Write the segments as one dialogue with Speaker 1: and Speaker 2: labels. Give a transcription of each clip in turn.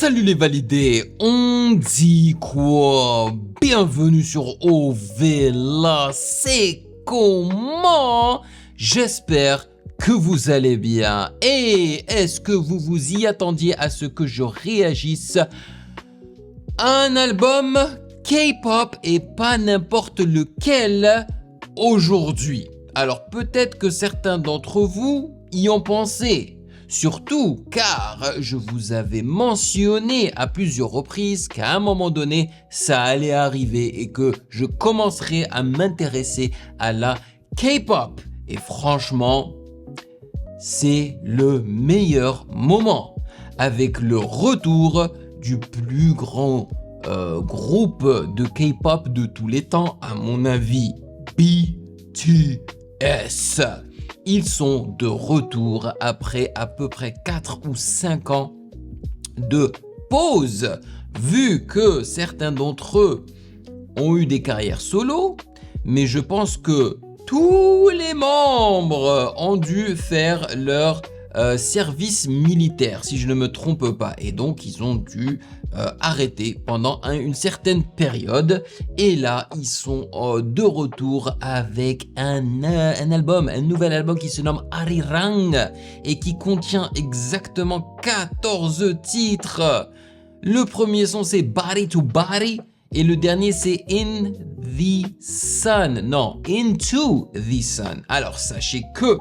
Speaker 1: Salut les validés, on dit quoi? Bienvenue sur OVLA, c'est comment? J'espère que vous allez bien. Et est-ce que vous vous y attendiez à ce que je réagisse à un album K-pop et pas n'importe lequel aujourd'hui? Alors peut-être que certains d'entre vous y ont pensé. Surtout car je vous avais mentionné à plusieurs reprises qu'à un moment donné, ça allait arriver et que je commencerais à m'intéresser à la K-pop. Et franchement, c'est le meilleur moment avec le retour du plus grand groupe de K-pop de tous les temps, à mon avis, BTS. Ils sont de retour après à peu près 4 ou 5 ans de pause, vu que certains d'entre eux ont eu des carrières solo, mais je pense que tous les membres ont dû faire leur service militaire, si je ne me trompe pas, et donc ils ont dû arrêter pendant une certaine période, et là ils sont de retour avec un nouvel album qui se nomme Arirang et qui contient exactement 14 titres. Le premier son c'est Body to Body et le dernier c'est In the Sun, non, Into the Sun. Alors sachez que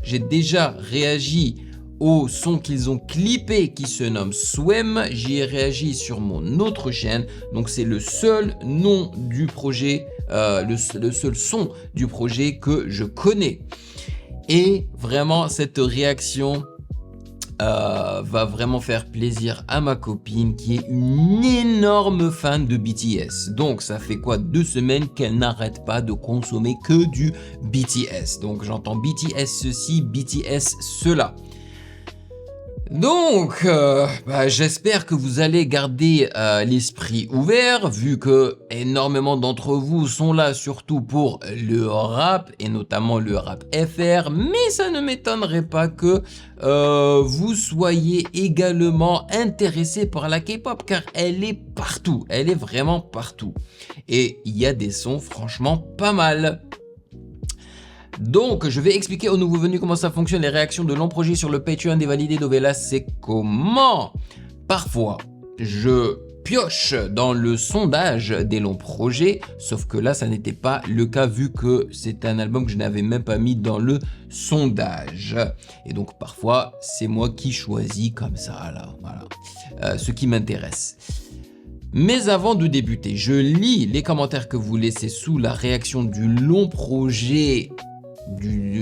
Speaker 1: j'ai déjà réagi au son qu'ils ont clippé qui se nomme Swim. J'y ai réagi sur mon autre chaîne, donc c'est le seul nom du projet, le seul son du projet que je connais. Et vraiment cette réaction va vraiment faire plaisir à ma copine qui est une énorme fan de BTS. Donc ça fait quoi 2 semaines qu'elle n'arrête pas de consommer que du BTS. Donc j'entends BTS ceci, BTS cela. Donc, j'espère que vous allez garder l'esprit ouvert, vu que énormément d'entre vous sont là surtout pour le rap, et notamment le rap FR, mais ça ne m'étonnerait pas que vous soyez également intéressés par la K-pop, car elle est partout, elle est vraiment partout. Et il y a des sons franchement pas mal. Donc, je vais expliquer aux nouveaux venus comment ça fonctionne, les réactions de longs projets sur le Patreon des validés d'OVLA, c'est comment. Parfois, je pioche dans le sondage des longs projets, sauf que là, ça n'était pas le cas vu que c'est un album que je n'avais même pas mis dans le sondage. Et donc, parfois, c'est moi qui choisis comme ça, là, voilà, ce qui m'intéresse. Mais avant de débuter, je lis les commentaires que vous laissez sous la réaction du long projet,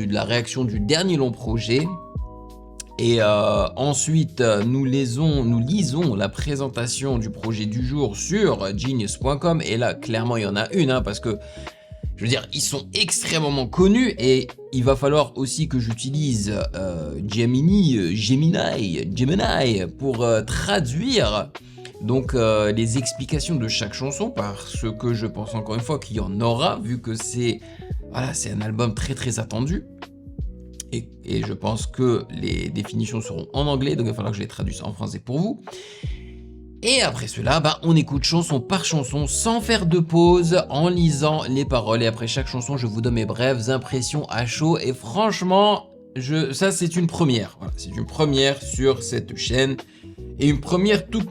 Speaker 1: la réaction du dernier long projet. Et ensuite, nous lisons la présentation du projet du jour sur genius.com. Et là, clairement, il y en a une, hein, parce que, je veux dire, ils sont extrêmement connus et il va falloir aussi que j'utilise Gemini pour traduire donc les explications de chaque chanson, parce que je pense encore une fois qu'il y en aura, vu que c'est un album très attendu. Et je pense que les définitions seront en anglais, donc il va falloir que je les traduise en français pour vous. Et après cela, on écoute chanson par chanson sans faire de pause, en lisant les paroles. Et après chaque chanson, je vous donne mes brèves impressions à chaud. Et franchement, ça c'est une première. Voilà, c'est une première sur cette chaîne. Et une première tout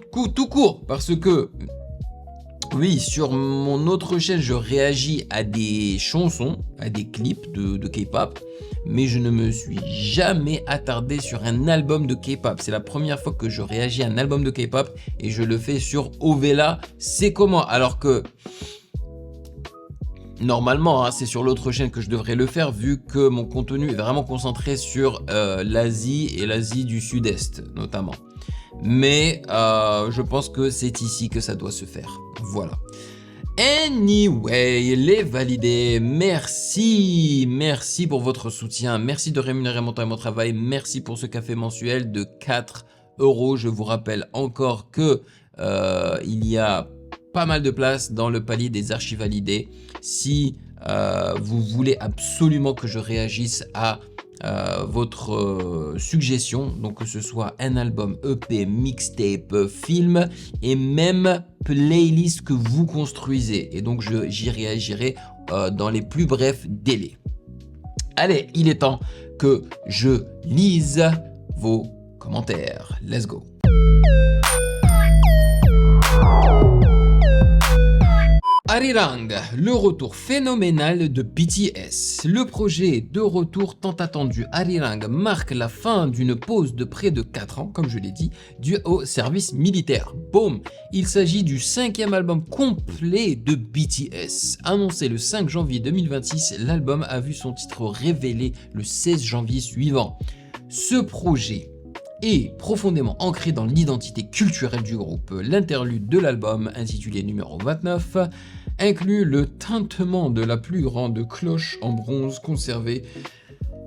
Speaker 1: court, parce que, oui, sur mon autre chaîne, je réagis à des chansons, à des clips de K-pop, mais je ne me suis jamais attardé sur un album de K-pop. C'est la première fois que je réagis à un album de K-pop et je le fais sur OVLA. C'est comment? Alors que normalement, hein, c'est sur l'autre chaîne que je devrais le faire, vu que mon contenu est vraiment concentré sur l'Asie et l'Asie du Sud-Est notamment. Mais je pense que c'est ici que ça doit se faire. Voilà. Anyway, les validés, merci pour votre soutien. Merci de rémunérer mon temps et mon travail. Merci pour ce café mensuel de 4 €. Je vous rappelle encore que il y a pas mal de place dans le palier des archivalidés. Si vous voulez absolument que je réagisse à votre suggestion, donc que ce soit un album, EP, mixtape, film et même playlist que vous construisez. Et donc j'y réagirai dans les plus brefs délais. Allez, il est temps que je lise vos commentaires. Let's go. Arirang, le retour phénoménal de BTS. Le projet de retour tant attendu Arirang marque la fin d'une pause de près de 4 ans, comme je l'ai dit, due au service militaire. Boom! Il s'agit du 5e album complet de BTS. Annoncé le 5 janvier 2026, l'album a vu son titre révélé le 16 janvier suivant. Ce projet est profondément ancré dans l'identité culturelle du groupe. L'interlude de l'album, intitulé numéro 29, inclut le tintement de la plus grande cloche en bronze conservée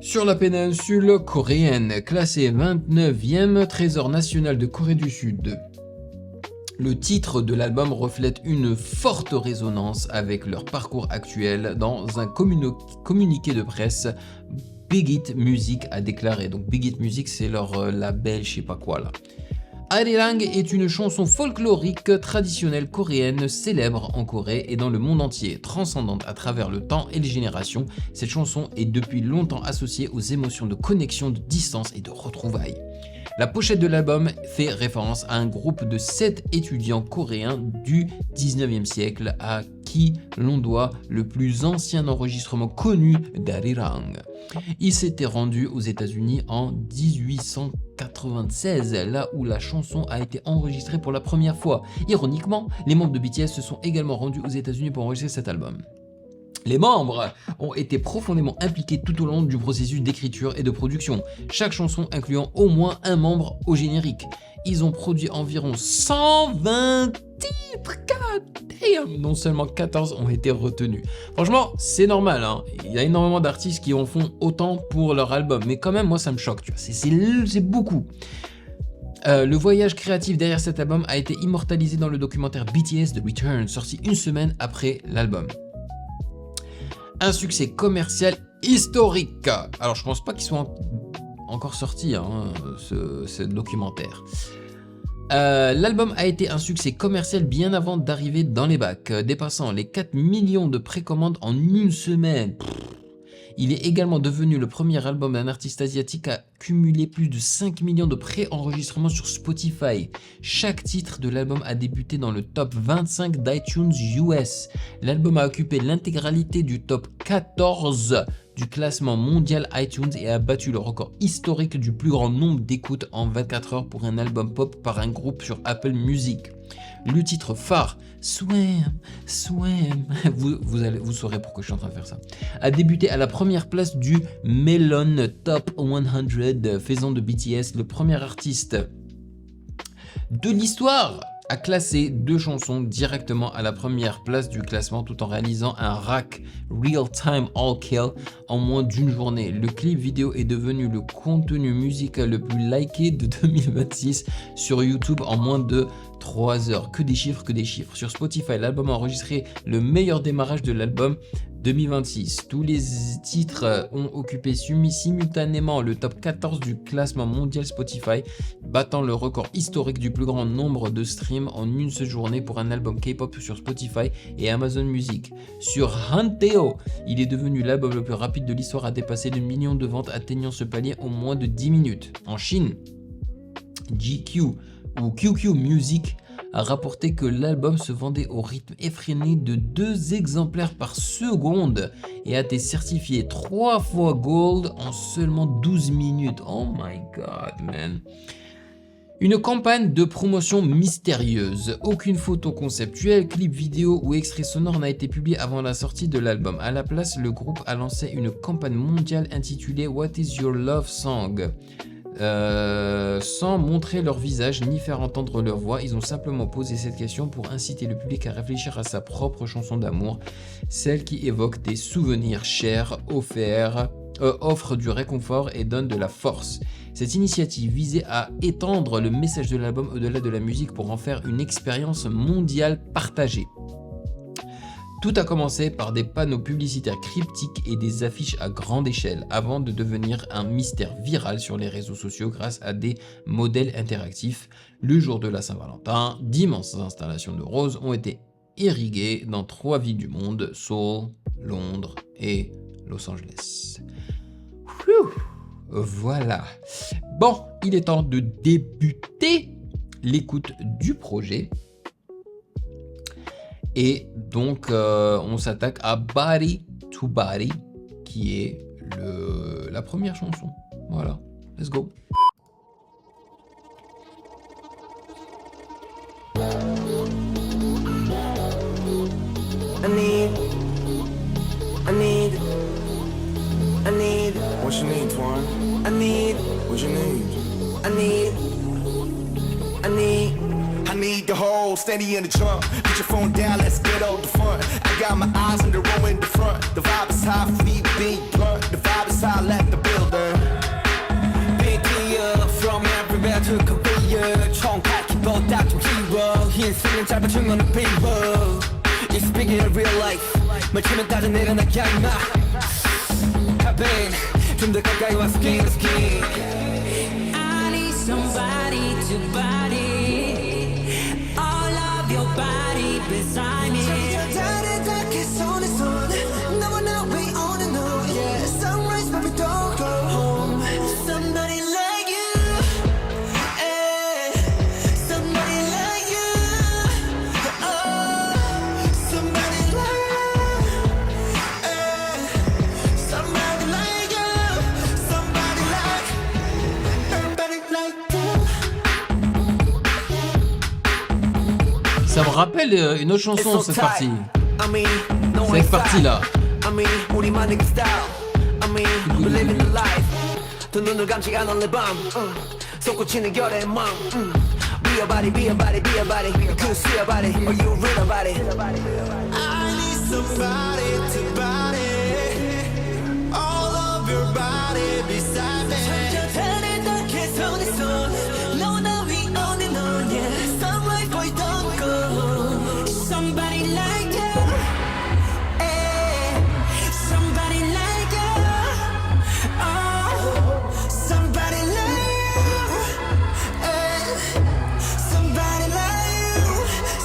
Speaker 1: sur la péninsule coréenne, classée 29e trésor national de Corée du Sud. Le titre de l'album reflète une forte résonance avec leur parcours actuel. Dans un communiqué de presse, Big Hit Music a déclaré, donc Big Hit Music c'est leur label je sais pas quoi là. Arirang est une chanson folklorique traditionnelle coréenne célèbre en Corée et dans le monde entier, transcendante à travers le temps et les générations. Cette chanson est depuis longtemps associée aux émotions de connexion, de distance et de retrouvailles. La pochette de l'album fait référence à un groupe de 7 étudiants coréens du 19e siècle à qui l'on doit le plus ancien enregistrement connu d'Arirang. Il s'était rendu aux États-Unis en 1896, là où la chanson a été enregistrée pour la première fois. Ironiquement, les membres de BTS se sont également rendus aux États-Unis pour enregistrer cet album. Les membres ont été profondément impliqués tout au long du processus d'écriture et de production, chaque chanson incluant au moins un membre au générique. Ils ont produit environ 120 titres, god damn, non seulement 14 ont été retenus. Franchement, c'est normal, hein. Il y a énormément d'artistes qui en font autant pour leur album, mais quand même, moi ça me choque, tu vois. C'est beaucoup. Le voyage créatif derrière cet album a été immortalisé dans le documentaire BTS The Return, sorti une semaine après l'album. Un succès commercial historique. Alors je pense pas qu'ils soient encore sortis, hein, ce documentaire. L'album a été un succès commercial bien avant d'arriver dans les bacs, dépassant les 4 millions de précommandes en une semaine. Il est également devenu le premier album d'un artiste asiatique à cumuler plus de 5 millions de pré-enregistrements sur Spotify. Chaque titre de l'album a débuté dans le top 25 d'iTunes US. L'album a occupé l'intégralité du top 14 du classement mondial iTunes et a battu le record historique du plus grand nombre d'écoutes en 24 heures pour un album pop par un groupe sur Apple Music. Le titre phare, Swim, vous saurez pourquoi je suis en train de faire ça, a débuté à la première place du Melon Top 100, faisant de BTS le premier artiste de l'histoire à classer 2 chansons directement à la première place du classement tout en réalisant un rack Real Time All Kill en moins d'une journée. Le clip vidéo est devenu le contenu musical le plus liké de 2026 sur YouTube en moins de 3 heures. Que des chiffres. Sur Spotify, l'album a enregistré le meilleur démarrage de l'album 2026. Tous les titres ont occupé simultanément le top 14 du classement mondial Spotify, battant le record historique du plus grand nombre de streams en une seule journée pour un album K-pop sur Spotify et Amazon Music. Sur Hanteo, il est devenu l'album le plus rapide de l'histoire à dépasser le million de ventes, atteignant ce palier en moins de 10 minutes. En Chine, GQ ou QQ Music a rapporté que l'album se vendait au rythme effréné de 2 exemplaires par seconde et a été certifié 3 fois Gold en seulement 12 minutes. Oh my god, man. Une campagne de promotion mystérieuse. Aucune photo conceptuelle, clip vidéo ou extrait sonore n'a été publié avant la sortie de l'album. À la place, le groupe a lancé une campagne mondiale intitulée What is your love song? Sans montrer leur visage ni faire entendre leur voix, ils ont simplement posé cette question pour inciter le public à réfléchir à sa propre chanson d'amour, celle qui évoque des souvenirs chers, offre du réconfort et donne de la force. Cette initiative visait à étendre le message de l'album au-delà de la musique pour en faire une expérience mondiale partagée. Tout a commencé par des panneaux publicitaires cryptiques et des affiches à grande échelle, avant de devenir un mystère viral sur les réseaux sociaux grâce à des modèles interactifs. Le jour de la Saint-Valentin, d'immenses installations de roses ont été irriguées dans 3 villes du monde, Seoul, Londres et Los Angeles. Voilà. Bon, il est temps de débuter l'écoute du projet. Et donc, on s'attaque à Body to Body, qui est la première chanson. Voilà, let's go.
Speaker 2: I need. What you need, Twan? I need. What you need? I need the whole steady in the trunk. Put your phone down, let's get on the front. I got my eyes on the row in the front. The vibe is high, free, big, blunt. The vibe is high, let the builder. Big deal from everywhere to Korea. 총칼기보다 좀 길어. 흰색은 짧아진 건 비워. It's big in real life. 멀치면 따져 내려나게 임마. Cabin, 좀 더 가까이 와 skin to skin.
Speaker 3: I need somebody to body. All of your body beside me. Somebody like you. Somebody like you. Somebody like somebody like you. Somebody like everybody like you.
Speaker 1: Ça me rappelle une autre chanson, cette partie. Cette partie-là.
Speaker 2: 우리만의 style. we're living the life. 두 눈을 감지 않은 내 밤. 솟구치는 결의 마음. Be a body, be a body, be a body. Could see a body, or you read about it. I need somebody to body. All of your body beside me. 천천히 닿게 손에 손. 너나 위 on and on, yeah. Sunlight boy don't go.
Speaker 3: Somebody like you. Somebody like you. Oh,
Speaker 2: Somebody like you. Somebody like you.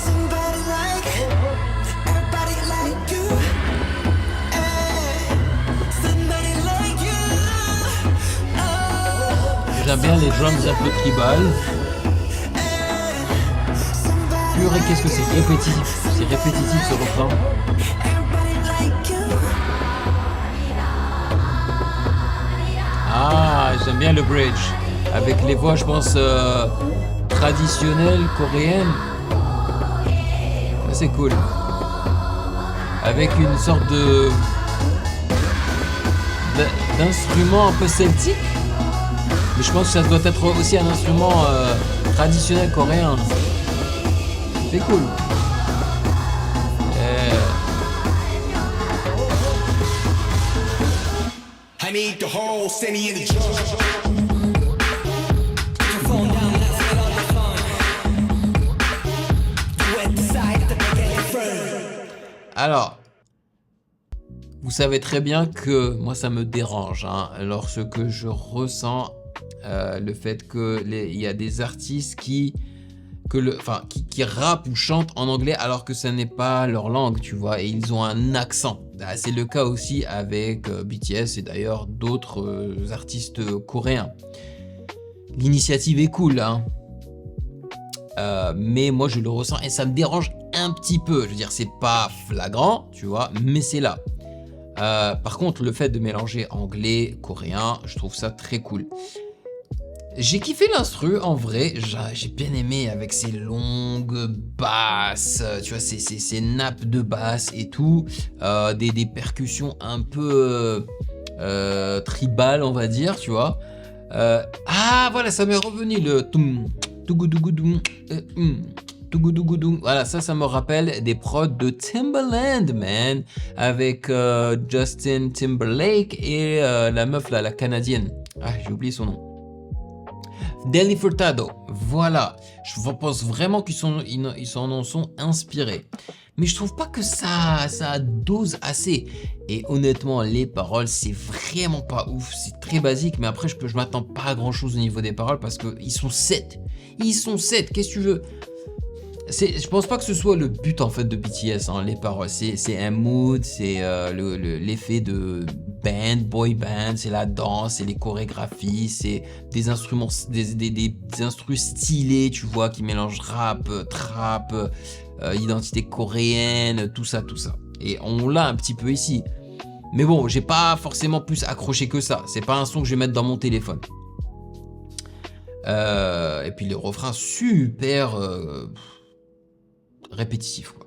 Speaker 2: Somebody like everybody like you. Somebody like you.
Speaker 1: J'aime bien les drums un peu tribal. Purée, qu'est-ce que c'est répétitif. C'est répétitif ce refrain.
Speaker 2: Everybody like you.
Speaker 1: Ah, j'aime bien le bridge. Avec les voix, je pense, traditionnelles coréennes. Ça, c'est cool. Avec une sorte d'instrument un peu celtique. Mais je pense que ça doit être aussi un instrument traditionnel coréen. C'est cool.
Speaker 2: I need the whole city in the drum.
Speaker 1: Alors, vous savez très bien que moi ça me dérange lorsque je ressens le fait qu'il y a des artistes qui rappent ou chantent en anglais alors que ça n'est pas leur langue, tu vois, et ils ont un accent. C'est le cas aussi avec BTS et d'ailleurs d'autres artistes coréens. L'initiative est cool, mais moi je le ressens et ça me dérange un petit peu. Je veux dire, c'est pas flagrant, tu vois, mais c'est là. Par contre, le fait de mélanger anglais, coréen, je trouve ça très cool. J'ai kiffé l'instru, en vrai, j'ai bien aimé avec ses longues basses, tu vois, ces nappes de basse et tout, des percussions un peu tribales, on va dire, tu vois. Ah, voilà, ça m'est revenu le toum, tougoudougoudoum, tougoudougoudoum. Voilà, ça me rappelle des prods de Timbaland, man, avec Justin Timberlake et la meuf là, la canadienne. Ah, j'ai oublié son nom. Nelly Furtado, voilà, je pense vraiment qu'ils s'en en sont inspirés. mais je trouve pas que ça dose assez. Et honnêtement, les paroles, c'est vraiment pas ouf. C'est très basique, mais après, je m'attends pas à grand chose au niveau des paroles parce qu'ils sont 7. Ils sont 7, qu'est-ce que tu veux? Je pense pas que ce soit le but en fait de BTS, hein, les paroles. C'est un mood, c'est l'effet de band, boy band, c'est la danse, c'est les chorégraphies, c'est des instruments, des instruments stylés, tu vois, qui mélangent rap, trap, identité coréenne, tout ça. Et on l'a un petit peu ici. Mais bon, j'ai pas forcément plus accroché que ça. C'est pas un son que je vais mettre dans mon téléphone. Et puis les refrains super répétitifs, quoi.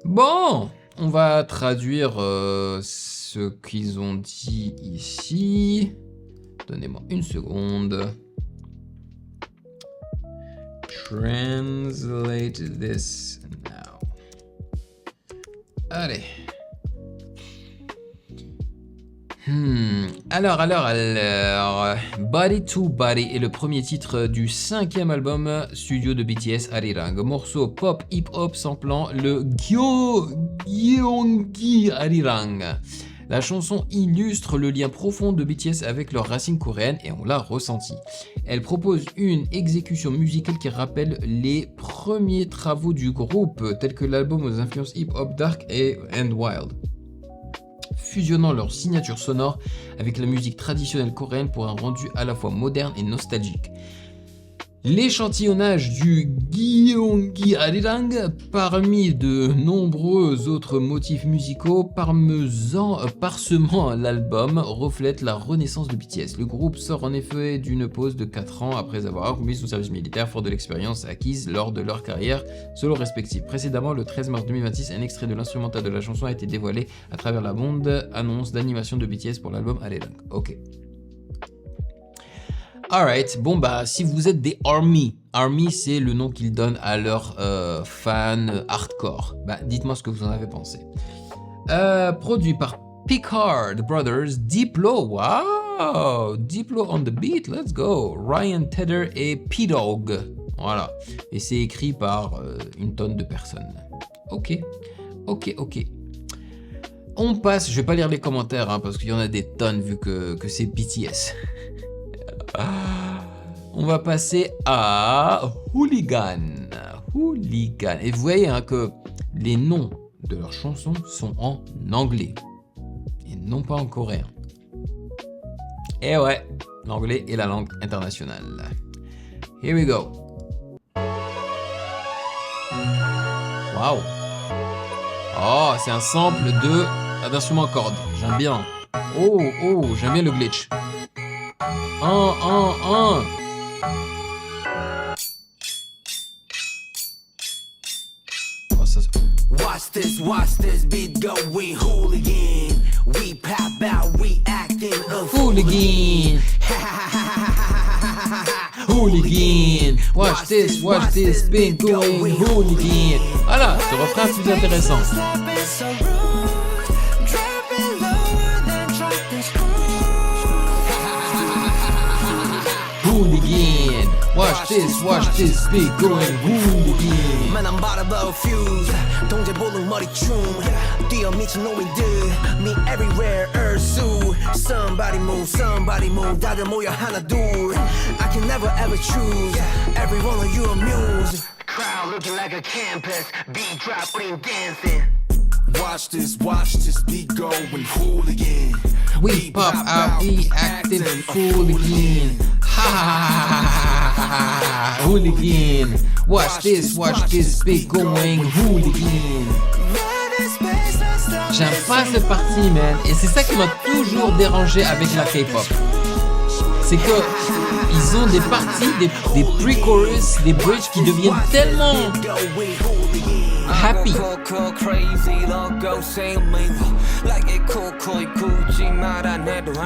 Speaker 1: Bon, on va traduire ce qu'ils ont dit ici. Donnez-moi une seconde. Translate this now. Allez. Alors, Body to Body est le premier titre du 5e album studio de BTS, Arirang. Morceau pop hip-hop samplant le Gyeonggi Arirang. La chanson illustre le lien profond de BTS avec leurs racines coréennes et on l'a ressenti. Elle propose une exécution musicale qui rappelle les premiers travaux du groupe, tels que l'album aux influences hip-hop dark and wild, fusionnant leur signature sonore avec la musique traditionnelle coréenne pour un rendu à la fois moderne et nostalgique. L'échantillonnage du Gyeonggi Arirang, parmi de nombreux autres motifs musicaux parsemant l'album, reflète la renaissance de BTS. Le groupe sort en effet d'une pause de 4 ans après avoir accompli son service militaire fort de l'expérience acquise lors de leur carrière solo respective. Précédemment, le 13 mars 2026, un extrait de l'instrumental de la chanson a été dévoilé à travers la bande-annonce d'animation de BTS pour l'album Arirang. Ok. Alright, bon bah si vous êtes des ARMY c'est le nom qu'ils donnent à leurs fans hardcore, bah dites-moi ce que vous en avez pensé. Produit par Picard Brothers, Diplo, wow, Diplo on the beat, let's go, Ryan Tedder et P-Dog, voilà, et c'est écrit par une tonne de personnes. Ok. On passe, je vais pas lire les commentaires hein, parce qu'il y en a des tonnes vu que c'est BTS. On va passer à Hooligan. Et vous voyez hein, que les noms de leurs chansons sont en anglais et non pas en coréen. Et ouais, l'anglais est la langue internationale. Here we go. Waouh. Oh, c'est un sample d'instrument à cordes. J'aime bien. Oh, j'aime bien le glitch.
Speaker 2: Watch this beat going hooligan. We pop out, we acting a
Speaker 1: Hooligan. Hooligan. Watch this beat going hooligan. Voilà, ce refrain est plus intéressant. Hooligan. Watch this beat going hooligan.
Speaker 2: Man, I'm about to blow a fuse. 동제 볼록 머리 춤. 뛰어 미친 놈이들. Me everywhere, Ursu. Somebody move. 다들 모여 하나 둘. I can never ever choose. Every one of you amuse. Crowd looking like a campus. Beat drop, clean dancing. Watch this beat going hooligan.
Speaker 1: We pop out, we acting hooligan. Ha, hooligan. Watch this beat going hooligan. J'aime pas cette partie, man. Et c'est ça qui m'a toujours dérangé avec la K-pop. C'est que ils ont des parties, des pre-chorus, des bridges qui deviennent tellement happy. En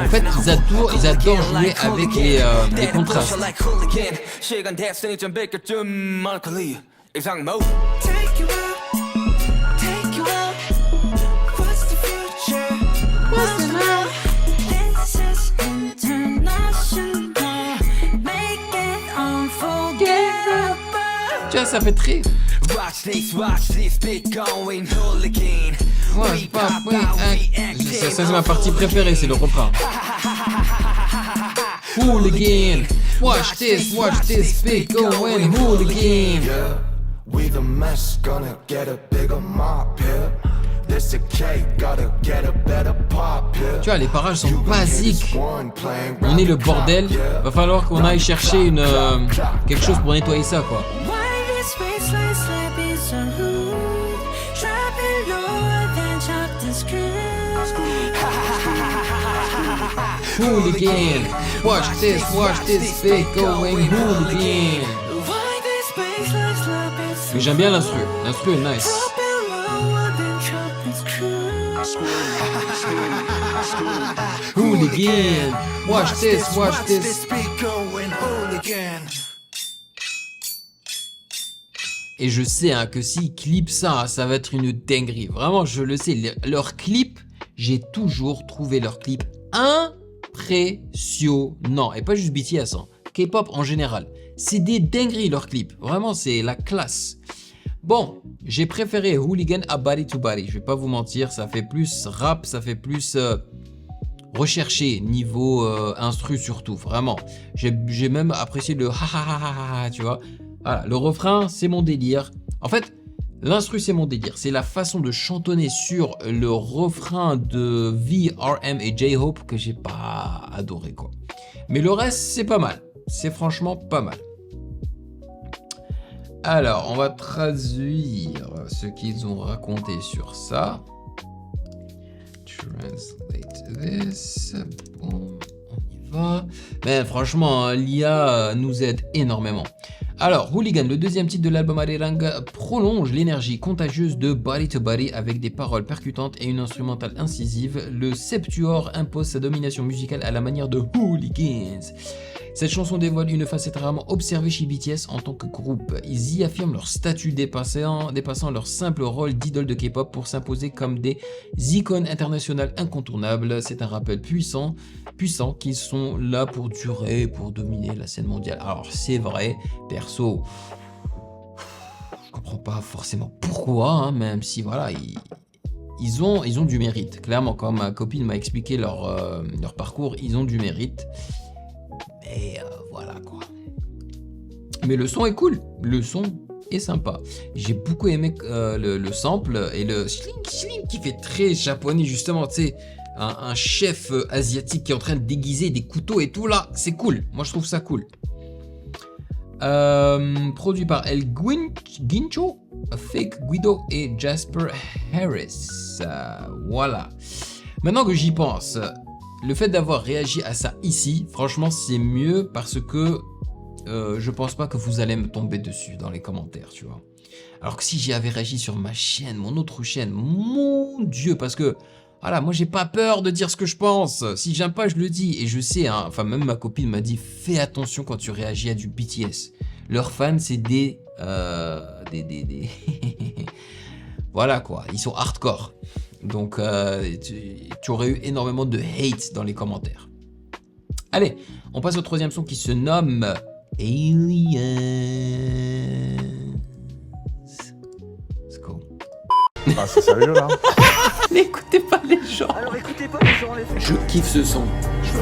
Speaker 1: fait, ils adorent jouer avec les contrastes. ça fait très...
Speaker 2: Watch this, big going hooligan.
Speaker 1: Ouais, ça c'est ma partie préférée, c'est le refrain. Hooligan, watch this, big going hooligan.
Speaker 2: Yeah, we the mess, gonna get a bigger mop here. This a cake, gotta get a better pop here.
Speaker 1: Tu vois, les parages sont basiques. On est le bordel. Va falloir qu'on aille chercher quelque chose pour nettoyer ça, quoi.
Speaker 3: Why this space like slapping so rude? Dropping lower than chopped and screwed.
Speaker 1: Hooligan, watch this big going hooligan.
Speaker 3: Why this space like slapping so
Speaker 1: Mais j'aime bien l'instru. L'instru est nice.
Speaker 3: dropping lower than chopped and screwed.
Speaker 1: Hooligan, watch this.
Speaker 2: big going hooligan.
Speaker 1: Et je sais que s'ils clippent ça, ça va être une dinguerie. Vraiment, je le sais. Leurs clips, j'ai toujours trouvé leurs clips impressionnants. Et pas juste BTS, K-pop en général. C'est des dingueries leurs clips. Vraiment, c'est la classe. Bon, j'ai préféré Hooligan à Body to Body. Je vais pas vous mentir, ça fait plus rap, ça fait plus recherché niveau instru surtout. Vraiment, j'ai même apprécié le ha ha ha ha ha, tu vois. Voilà, le refrain, c'est mon délire. En fait, l'instru, c'est mon délire. C'est la façon de chantonner sur le refrain de V.R.M. et J-Hope que j'ai pas adoré, quoi. Mais le reste, c'est pas mal. C'est franchement pas mal. Alors, on va traduire ce qu'ils ont raconté sur ça. Translate this. Bon, on y va. Mais franchement, l'IA nous aide énormément. Alors, Hooligan, le deuxième titre de l'album Arirang, prolonge l'énergie contagieuse de Body to Body avec des paroles percutantes et une instrumentale incisive. Le Septuor impose sa domination musicale à la manière de Hooligans. Cette chanson dévoile une facette rarement observée chez BTS en tant que groupe. Ils y affirment leur statut dépassant leur simple rôle d'idole de K-pop pour s'imposer comme des icônes internationales incontournables. C'est un rappel puissant qu'ils sont là pour durer, pour dominer la scène mondiale. Alors c'est vrai, perso, je comprends pas forcément pourquoi, même si voilà, ils ont du mérite. Clairement, quand ma copine m'a expliqué leur parcours, ils ont du mérite. Et voilà quoi. Mais le son est cool, le son est sympa. J'ai beaucoup aimé le sample et le shling qui fait très japonais justement, tu sais, un chef asiatique qui est en train de déguiser des couteaux et tout là, c'est cool. Moi je trouve ça cool. Produit par El Guincho, Fake Guido et Jasper Harris. Voilà. Maintenant que j'y pense, le fait d'avoir réagi à ça ici, franchement, c'est mieux parce que je pense pas que vous allez me tomber dessus dans les commentaires, tu vois. Alors que si j'y avais réagi sur ma chaîne, mon autre chaîne, mon Dieu, parce que voilà, moi j'ai pas peur de dire ce que je pense. Si j'aime pas, je le dis. Et je sais, enfin même ma copine m'a dit, fais attention quand tu réagis à du BTS. Leurs fans, c'est des voilà quoi, ils sont hardcore. Donc tu aurais eu énormément de hate dans les commentaires. Allez, on passe au troisième son qui se nomme Aliens. Let's go.
Speaker 4: Ah, c'est sérieux là?
Speaker 1: N'écoutez pas les gens.
Speaker 5: Alors écoutez pas les gens,
Speaker 1: Je kiffe ce son. Je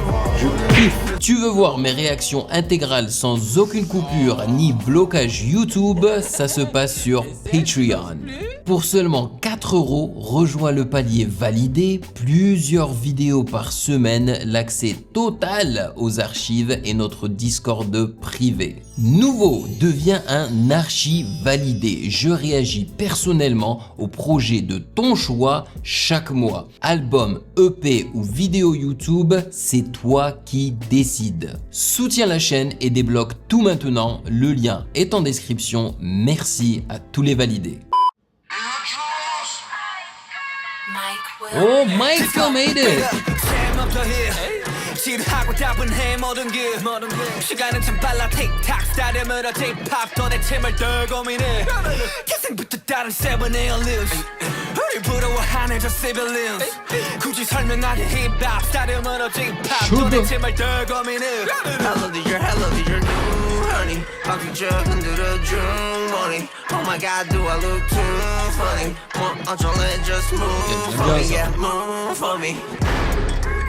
Speaker 1: kiffe. Tu veux voir mes réactions intégrales sans aucune coupure ni blocage YouTube? Ça se passe sur Patreon. Pour seulement 4 €, rejoins le palier validé, plusieurs vidéos par semaine, l'accès total aux archives et notre Discord privé. Nouveau, deviens un archi validé. Je réagis personnellement au projet de ton choix chaque mois. Album, EP ou vidéo YouTube, c'est toi qui décides. Soutiens la chaîne et débloque tout maintenant. Le lien est en description. Merci à tous les validés. Oh, Michael made it!
Speaker 2: Sam up to here.
Speaker 5: 지루하고 따분해 모든 게 시간은 참 빨라 틱탁 스타일을 힙합 도대체 뭘 덜 고민해 태생부터 다른 세븐 에어리스 우리 부러워하는 저 civilians 굳이 설명하기 힙합 스타일을 힙합 도대체 뭘 덜 고민해 Hello dear new honey 바퀴 흔들어줘 money Oh my god do I look too funny 뭐 어쩔래 just move for me yeah move for me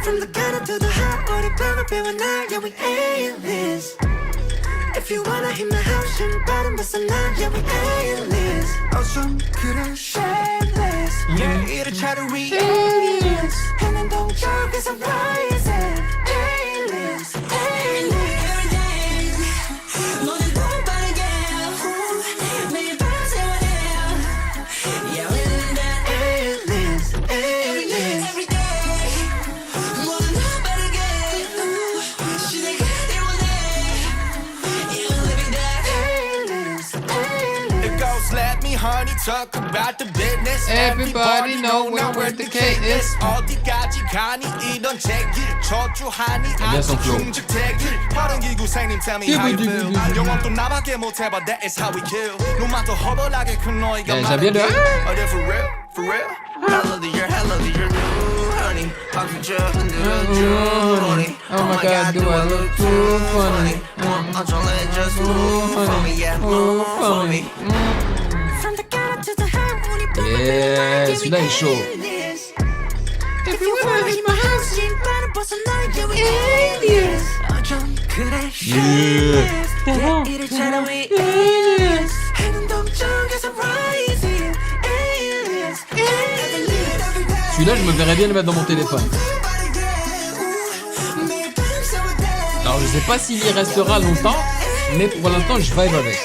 Speaker 3: From the gutter to the hot, all the power be when I, yeah, we A-list. If you wanna hit my house, you better miss a night, yeah, we A-list.
Speaker 2: 어쩜 그래
Speaker 3: Shameless,
Speaker 5: yeah 이를 차라리
Speaker 3: A-list. And don't joke, it's a rising. A-list, A-list.
Speaker 5: 모든 걸 빠르게 매일 밤 세워내 Yeah we live that
Speaker 3: A-list, A-list.
Speaker 5: every day 모든 걸 빠르게 시대가 되원해 Yeah we living that
Speaker 3: A-list, A-list.
Speaker 2: It goes let me honey talk about the business
Speaker 1: Everybody know
Speaker 2: now
Speaker 1: where the K is.
Speaker 2: 어디까지 가니 이런 제길 저주하니
Speaker 1: bien son flow.
Speaker 2: 중직대길 다른 기구생님 tell me how you feel 영원도 나밖에 못해봐 that is how we kill 눈만 더 허벌하게 큰 너희가
Speaker 1: Yeah, j'aime bien le-
Speaker 2: Are they for real?
Speaker 5: Hello dear new honey 바퀴 흔들어줘 money
Speaker 1: Oh my god do I look too funny
Speaker 5: 뭐 어쩔래 just move for me yeah move for me
Speaker 3: From the gutter to the hot, all the power be when I,
Speaker 1: Yeah,
Speaker 3: yeah, we
Speaker 1: celui-là est chaud.
Speaker 3: A-list. If you wanna hit my house, you better bust a night, yeah, we A-list. 어쩜 그래 shameless, yeah, 이를 차라리 A-list. And don't joke, it's a rising. A-list, A-list.
Speaker 1: Celui-là, je me verrais bien le mettre dans mon téléphone. Alors, je sais pas s'il y restera longtemps, mais pour l'instant, je vibe avec.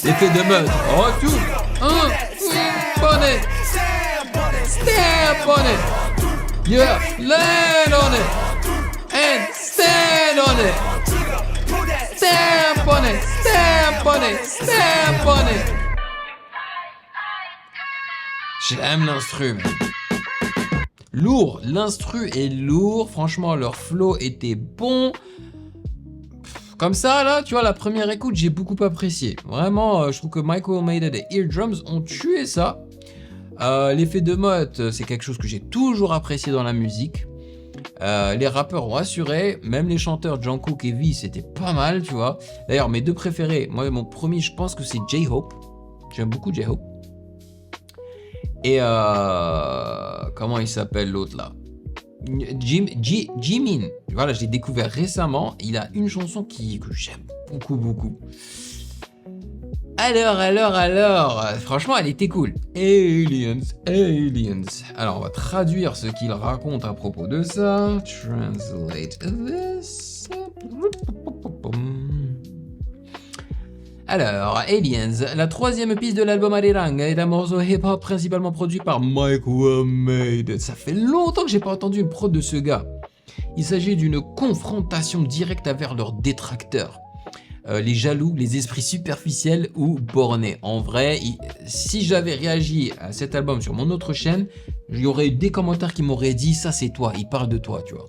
Speaker 1: Effet de mode. Retour. Bonnet. Step on it. Yeah. Land on it. And stand on it. Stamp on it. Stamp on it. Stamp on it. J'aime l'instru, mec. Lourd. L'instru est lourd. Franchement, leur flow était bon. Comme ça, là, tu vois, la première écoute, j'ai beaucoup apprécié. Vraiment, je trouve que Michael Almeida et Eardrums ont tué ça. L'effet de mode, c'est quelque chose que j'ai toujours apprécié dans la musique. Les rappeurs ont assuré, même les chanteurs Jungkook et V, c'était pas mal, tu vois. D'ailleurs, mes deux préférés, moi, mon premier, je pense que c'est J-Hope. J'aime beaucoup J-Hope. Et comment il s'appelle l'autre, là? Jimin, voilà, je l'ai découvert récemment. Il a une chanson que j'aime beaucoup. Alors, franchement, elle était cool. Aliens. Alors, on va traduire ce qu'il raconte à propos de ça. Translate this. Alors, Aliens, la troisième piste de l'album Arirang est un morceau hip-hop principalement produit par Michael Almeida. Ça fait longtemps que j'ai pas entendu une prod de ce gars. Il s'agit d'une confrontation directe avec leurs détracteurs. Les jaloux, les esprits superficiels ou bornés. En vrai, si j'avais réagi à cet album sur mon autre chaîne, il y aurait eu des commentaires qui m'auraient dit « ça c'est toi, il parle de toi », tu vois.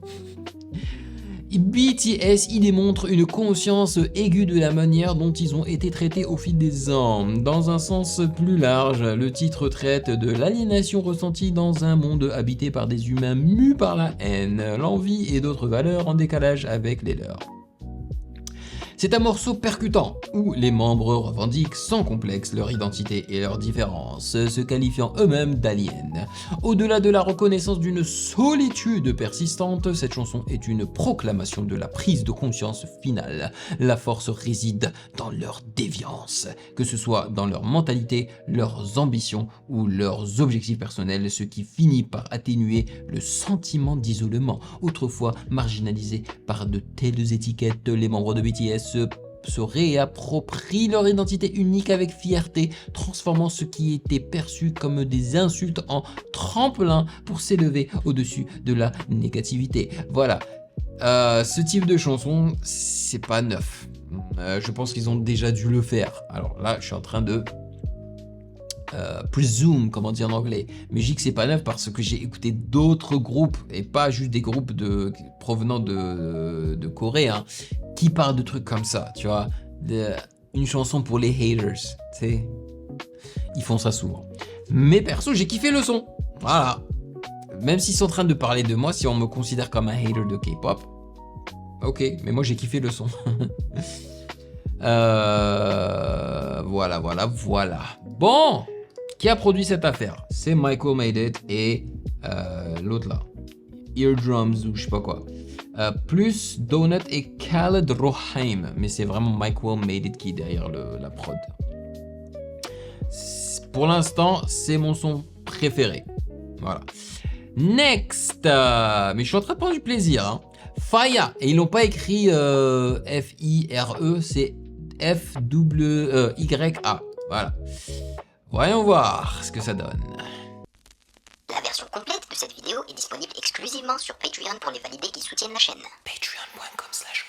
Speaker 1: BTS y démontre une conscience aiguë de la manière dont ils ont été traités au fil des ans. Dans un sens plus large, le titre traite de l'aliénation ressentie dans un monde habité par des humains mus par la haine, l'envie et d'autres valeurs en décalage avec les leurs. C'est un morceau percutant, où les membres revendiquent sans complexe leur identité et leurs différences, se qualifiant eux-mêmes d'aliens. Au-delà de la reconnaissance d'une solitude persistante, cette chanson est une proclamation de la prise de conscience finale. La force réside dans leur déviance, que ce soit dans leur mentalité, leurs ambitions ou leurs objectifs personnels, ce qui finit par atténuer le sentiment d'isolement. Autrefois marginalisés par de telles étiquettes, les membres de BTS se réapproprient leur identité unique avec fierté, transformant ce qui était perçu comme des insultes en tremplin pour s'élever au-dessus de la négativité. Voilà. ce type de chanson, c'est pas neuf. Je pense qu'ils ont déjà dû le faire. Alors là, je suis en train de presume, comment dire en anglais. Mais je dis que c'est pas neuf parce que j'ai écouté d'autres groupes, et pas juste des groupes provenant de Corée, hein, qui parlent de trucs comme ça, tu vois. Une chanson pour les haters, tu sais. Ils font ça souvent. Mais perso, j'ai kiffé le son. Voilà. Même s'ils sont en train de parler de moi, si on me considère comme un hater de K-pop, ok, mais moi j'ai kiffé le son. Voilà. Bon, qui a produit cette affaire? C'est Michael Made It et l'autre là, Eardrums ou je sais pas quoi. Plus Donut et Khaled Rohaim, mais c'est vraiment Michael Made It qui est derrière la prod. Pour l'instant, c'est mon son préféré. Voilà. Next, mais je suis en train de prendre du plaisir. Hein. Faya, et ils l'ont pas écrit F-I-R-E, c'est F-W-Y-A. Voilà. Voyons voir ce que ça donne.
Speaker 6: La version complète de cette vidéo est disponible exclusivement sur Patreon pour les validés qui soutiennent la chaîne.
Speaker 5: Patreon.com/.